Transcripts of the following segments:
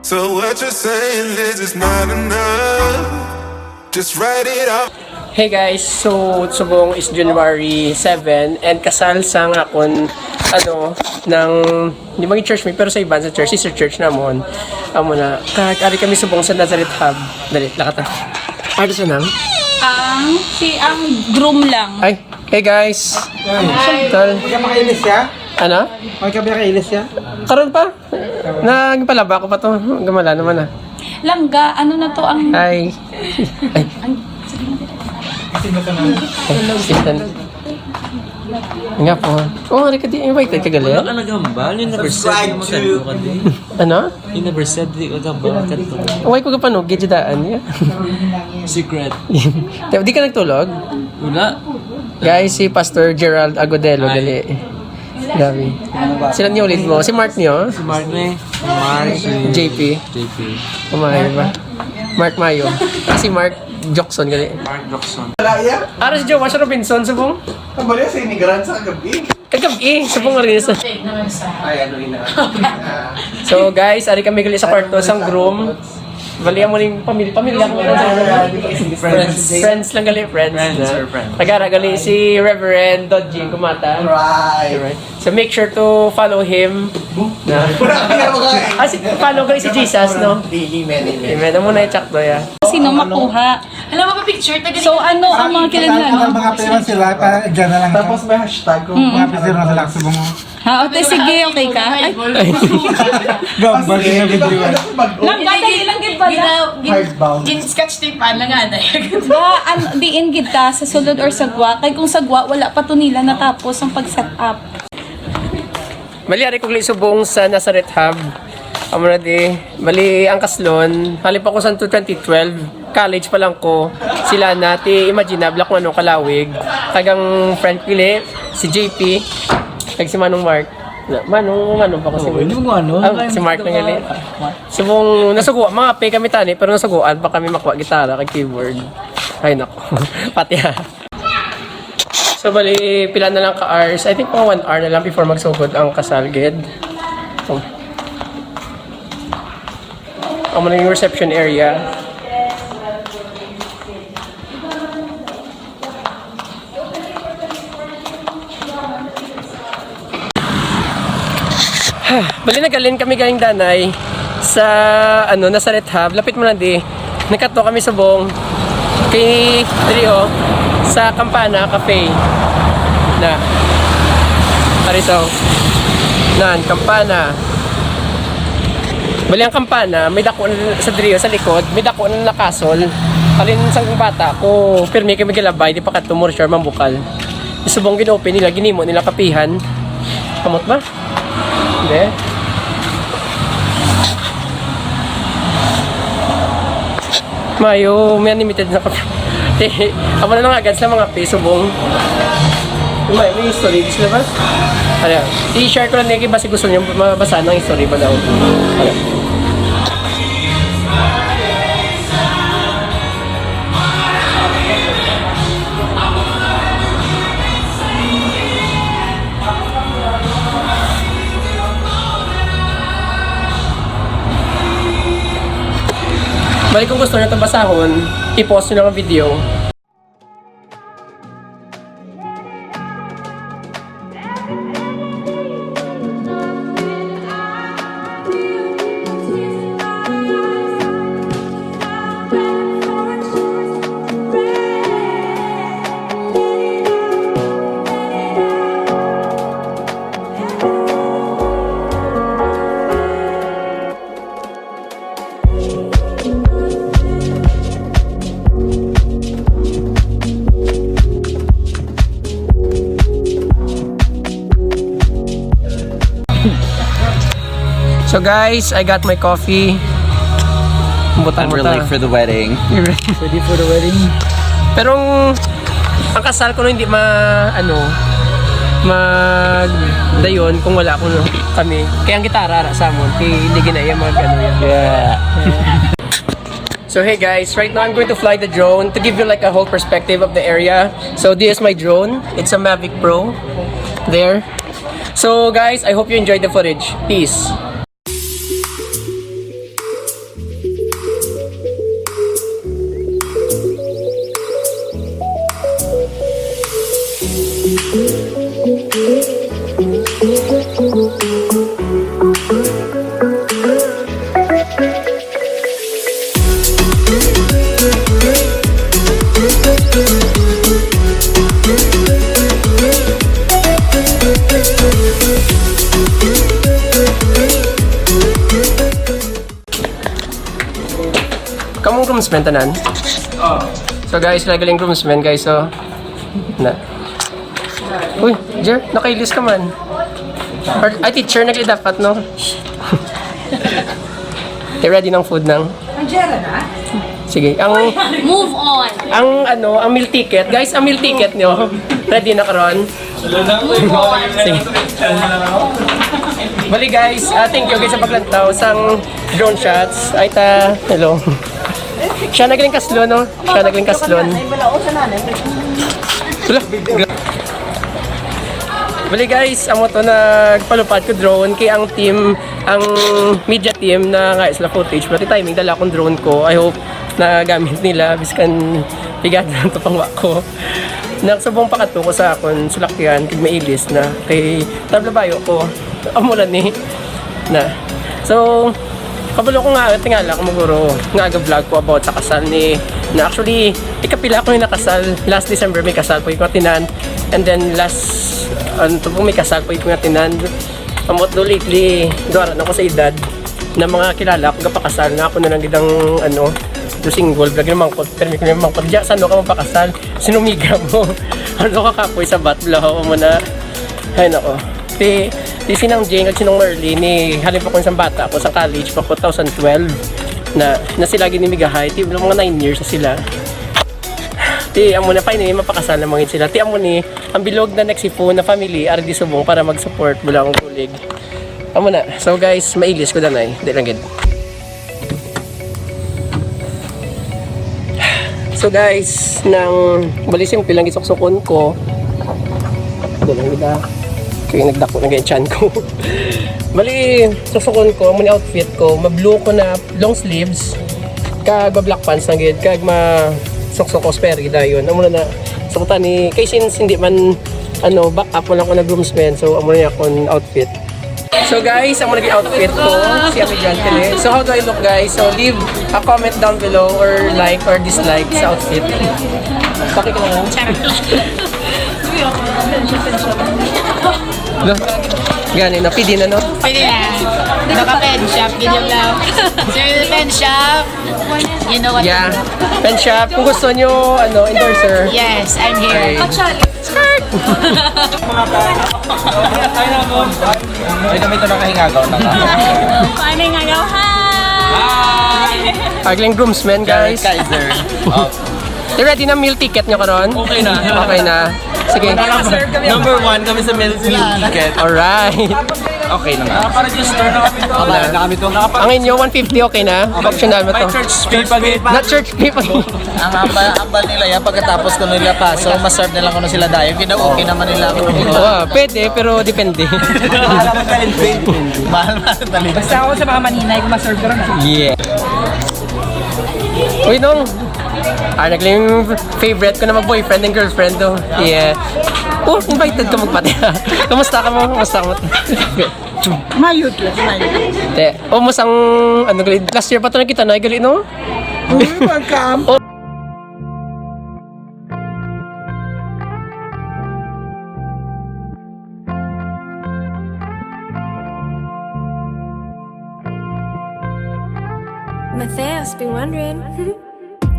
So what you're saying is it's not enough. Just write it out. Hey guys, so subong is January 7 and kasal sang akon ng di maging church mi pero sa iban sa church, sister church namon. Amo na ari kami subong sa Nazareth Hub. Dali, lakata. Ano sa nang? Ang groom lang. Ay, hey guys. Tol. Magkakailis siya? Ano? Magkakailis siya? Karon pa? Nagpalaba ko pa to. Gamala naman ah. Langga, ano na to ang... Ay. Ay. Assistant. Nga po. Oh, hari ka di invited ka gali? Wala ka nagambal, you never said di mo kanto ka di. Ano? You never said di ka gambal kanto. Uway ko ka panog, gidjadaan niya. Secret. Di ka nagtulog? Wala. Guys, si Pastor Gerald Agodelo gali. Gabi. Sila niyo ulit mo? Si Mark niyo? Si Mark na eh. Mark, si JP. JP. Kumain ba? Mark Mayo. Si Mark Jockson gali. Mark Jackson. Ara si Joe Robinson, subong? Kabali sa imigran sa gabi. Kagabi, subong rin sa... Ay, ano ina. So guys, ari kami gali sa kwarto sang groom. Balihan mo ning pamilya ko friends lang gali, friends. Tagara gali si Reverend Dodging Kumata. Right. So make sure to follow him. Follow gali si Jesus, no? Amen. Amo na i-check to ya. Sino makuha? Alam mo ba picture? So ano ang mga kilanlan? Mga pera sila, para dyan na lang. Tapos may hashtag kung mga pera na sila sa bungo. Ha, okay, sige, okay ka? Ay, Gambal din na video. langga, dali lang gid pala. Hardbound. Sketch tape pa na nga dahil. Diin gid ta sa sulod or sagwa. Kay kung sagwa, wala pa to nila natapos ang pag-set up. Bali ari ko gali subong sa Nazareth Hub. Amo na di. Bali ang kaslon, halip ako sa 2012. College pa lang ko. Sila na ti imaginable kung ano kalawig. Kagang friend pili si JP. Kag si Manong Mark. Manong pa ko si Hindi mo ano? si Mark na gali. Subong nasugo mga pe kami tani pero nasuguan pa kami makuha gitara kag keyboard. Ay nako. Pati ha. So bali pila na lang ka hours. I think mga 1 hour na lang before magsugod ang kasal gid. So, amo na yung reception area. Bali nagalin kami galing Danay sa Nazareth Hub. Lapit mo na di. Nakato kami sa Bong kay Rio sa Campana Cafe. Na. Arito. Nan Campana. Bali ang Campana, may dako na sa Rio sa likod, may dako na nakasol. Alin sang bata ko, pirmi kami galabay di pa kadto mo sure mambukal. Subong ginopen nila, ginimo nila kapihan. Kamot ba? Hindi. Mayo, may unlimited na kape. Amo na lang agad sa mga subong. May history, gusto na ba? Ano, i-share ko lang niki basi gusto niyo mabasa ng history ba daw. Ano? Balik kung gusto nyo itong basahon, i-post nyo lang ang video. So guys, I got my coffee. I'm really late for the wedding. Ready for the wedding? Pero ang kasal ko no, hindi magdayon kung wala ko no, kami. Kaya ang gitara sa amon, hindi ginaya yan. Yeah. So hey guys, right now I'm going to fly the drone to give you like a whole perspective of the area. So this is my drone. It's a Mavic Pro. There. So guys, I hope you enjoyed the footage. Peace. Among groomsmen tanan. So guys, lagaling groomsmen guys. So na. Uy, Jer, nakailis ka man. Ay, teacher, dapat, no? Ready ng food ng? Sige, Move on. ang meal ticket. Guys, ang meal ticket nyo. Ready na karon? Sige. Bali guys, thank you guys sa paglantaw sang drone shots. Ay hello. Siya nagaling kaslon, no? Siya nagaling kaslon. Bali guys, amo to nagpalupad ko drone kay ang media team na nga isla footage. Pati timing dala akong drone ko. I hope na gamit nila biskan bigat lang to pangwa ko. Nagsubong pakato ko sa akon sulakyan kay mailis na kay tablabayo ko. Amulan ni na. So kabalo ko nga tingala ko maguro nga vlog ko about sa kasal ni na actually ikapila ko yung nakasal last December may kasal po yung tinan and then last may kasal po yung tinan amot do lately duwaran ako sa edad na mga kilala ko kapakasal na ako na lang gidang do single vlog yung mangkot pero yung mangkot diya saan ka mapakasal sinumiga mo ano ka kapoy sa batblaw mo na ay nako Di sinang Jane at sinong Merly ni halin pa ko isang bata ako sa college pa ko 2012 na sila ginimigahay ti mga 9 years na sila ti amo na pa ini mapakasal na mangit sila ti amo ni ang bilog na nagsipon na family ari di subong para mag-support mula akong kulig amo na so guys mailis ko danay di lang gid so guys nang balising pilang isuksukon ko di lang gid kaya nagdako na ganyan chan ko. Bali, susukon ko, muna outfit ko, ma-blue ko na long sleeves, kag ma-black pants na gid, kag ma-suksok ko sperry dayon. Amo na sukutan ni, kay since hindi man, back up mo lang ko na groomsmen, so amo na akong outfit. So guys, amo naging outfit ko, si Ami Jantele. So how do I look guys? So leave a comment down below or like or dislike sa outfit. Bakit ka lang? Gani na, pwede na no? Pwede na. Naka-pen shop, ganyan lang. Sir, pen shop. You know what? Yeah, pen shop. Kung gusto nyo, endorser. Yes, I'm here. Ay, kami ito nakahingagaw na nga. Paano yung agaw? Hi! Agling groomsmen guys. Kaiser. Ready na meal ticket nyo karon? Okay na. Okay na. Sige. Number 1 kami sa meal ticket. Alright. Okay na nga. Naka-register na kami to. Wala na kami to. Ang inyo, 150 okay na? Optional mo to? Church fee pa. Not church fee pa. Ang ambal nila yan, pagkatapos ko nila paso, maserve nila ko na sila dayo. Okay naman nila ako. Pwede, pero depende. Mahal naman talent. Mahal talent. Basta ako sa mga maninay, kung maserve ko rin. Yeah. Uy, Nong. Nagling favorite ko na mag-boyfriend and girlfriend do. Yeah. Oh, invited ka magpati. Kamusta ka mo? Mayot lang. Te, musang gali. Last year pa to nakita na gali no? Welcome. Matthias be wondering.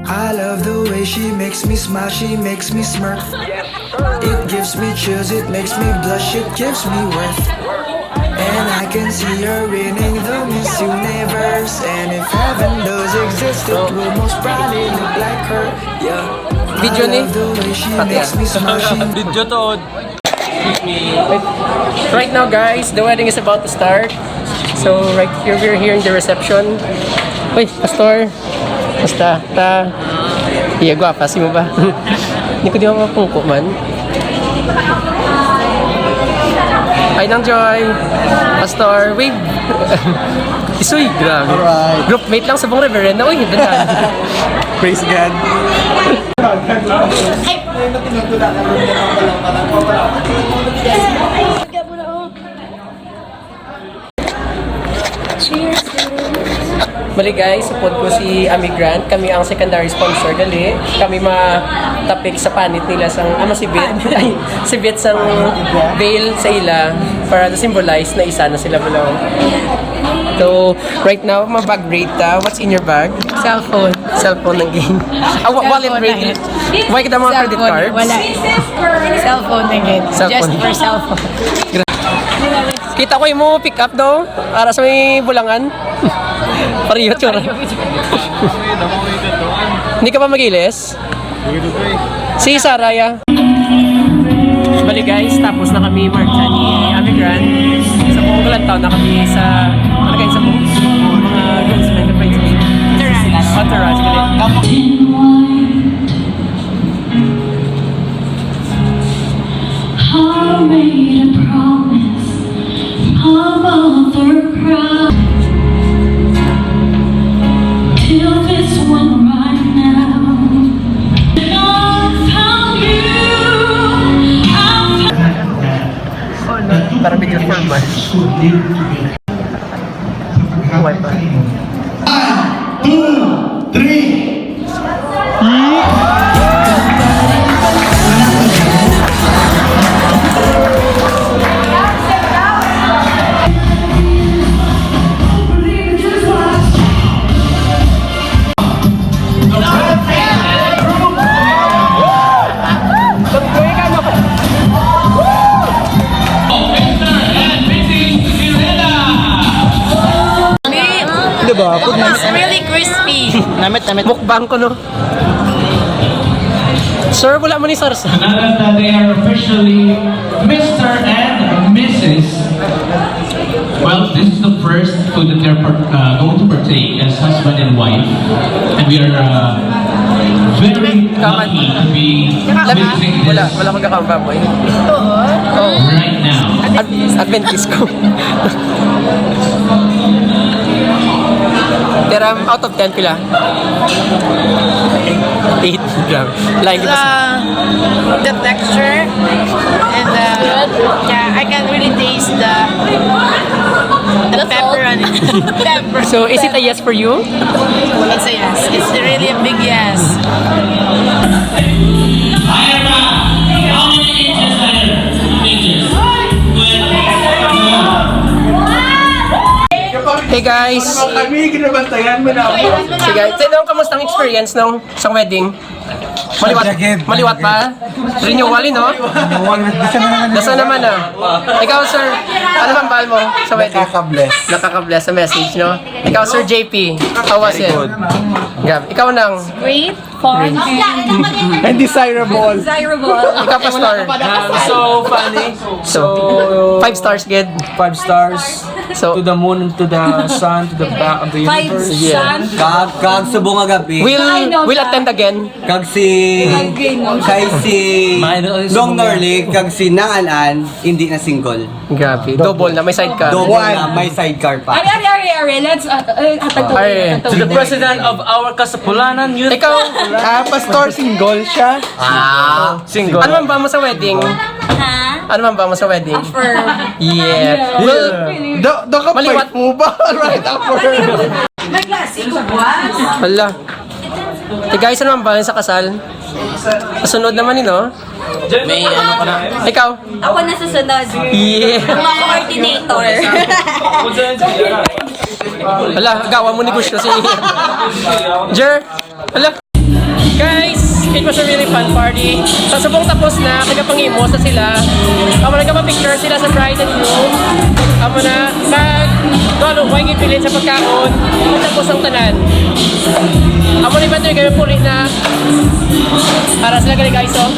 I love the way she makes me smile, she makes me smirk. It gives me chills, it makes me blush, it gives me worth. And I can see her winning the Miss Universe. And if heaven does exist, it will most probably look like her. Yeah. Video ni? I love the way she makes me smile, she Video to. Right now guys, the wedding is about to start. So right here, we're here in the reception. Uy, pastor. Basta, iya gwapa si mo ba? Hindi ko di mapungko man. Ay nang Joy. Pastor, wave. Isoy, grabe. Alright. Groupmate lang sa buong reverend na, uy, ganda. Praise God. Bali guys, support ko si Ami Grant. Kami ang secondary sponsor gali. Kami matapik sa panit nila sang sibit. Ay, sibit sang veil sa ila para to symbolize na isa na sila below. So, right now, mabag rate. What's in your bag? Cellphone. Cellphone ng game. Wallet rate. Why kita mga credit cards? Wala. Cellphone again. Cellphone. Just for cellphone. Kita ko yung mo pick up daw. Para sa may bulangan. Pariyo, tsura. Hindi ka pa magilis? Si Saraya. Bali guys, tapos na kami marcha ni Amigrant. Sa buong Galantaw na kami sa... Ano kayo sa buong? Mga groomsmen na friends me. Entourage. I made a promise, I'm overground. Till this one right now. And I found you. Para bigla formal. Wi-Fi. 2, 3. Diba? It's really crispy. Namit. Mukbang ko, no? Sir, wala mo ni Sarsa. Now that they are officially Mr. and Mrs. Well, this is the first food that they're going to partake as husband and wife, and we are very lucky to be visiting Wala this magkakambaboy. right now. Adventist ko. Pero out of 10 pila? 8 gram. Lain kita sa... The texture and yeah, I can really taste the pepper on it. Pepper. So, is it a yes for you? It's a yes. It's really a big yes. Hey guys! Kami, ginabantayan mo na ako. Hey guys, sino ang kamustang experience nung sa wedding? Maliwat pa? Renewal, no? Nasa naman Ikaw, sir, ano bang bahal mo sa wedding? Nakaka-bless. Nakaka-bless sa message, no? Ikaw, Sir JP, how was it? Gab, ikaw nang. Great, fun, And desirable. desirable. Ikaw, Pastor. So funny. So, 5 stars, good. 5 stars. So, To the moon and to the sun, to the back of the Five universe. sun. Kag subong nga gabi. we'll attend again. Kag si kay si Long Norley kag si Naanan hindi na single. Grabe, double na, may sidecar. Double na may sidecar pa. Ari, let's hatag to. Ay, To the president of our Kasapulanan Youth. Ikaw, Pastor, single siya. single. Ano man ba mo sa wedding? Ha? Ano man ba mo sa wedding? Offer. Yeah. Well, Do ka Maliwat. fight mo ba? Right after. hala. Eh guys, ano man ba yun sa kasal? Kasunod naman yun, no? May ano ka na. Ikaw? Ako na susunod. Yeah. Mga coordinator. Hala, gawa mo negosyo si Jer. Hala. Guys, it was a really fun party. Sa subong tapos na, kagapangimo sa sila. Amo na picture sila sa bride and groom. Amo na, nag-galo, huwag ipilit sa pagkaon. Tapos ang tanan. Amo na iba ito yung kami puli na para sila guys, oh.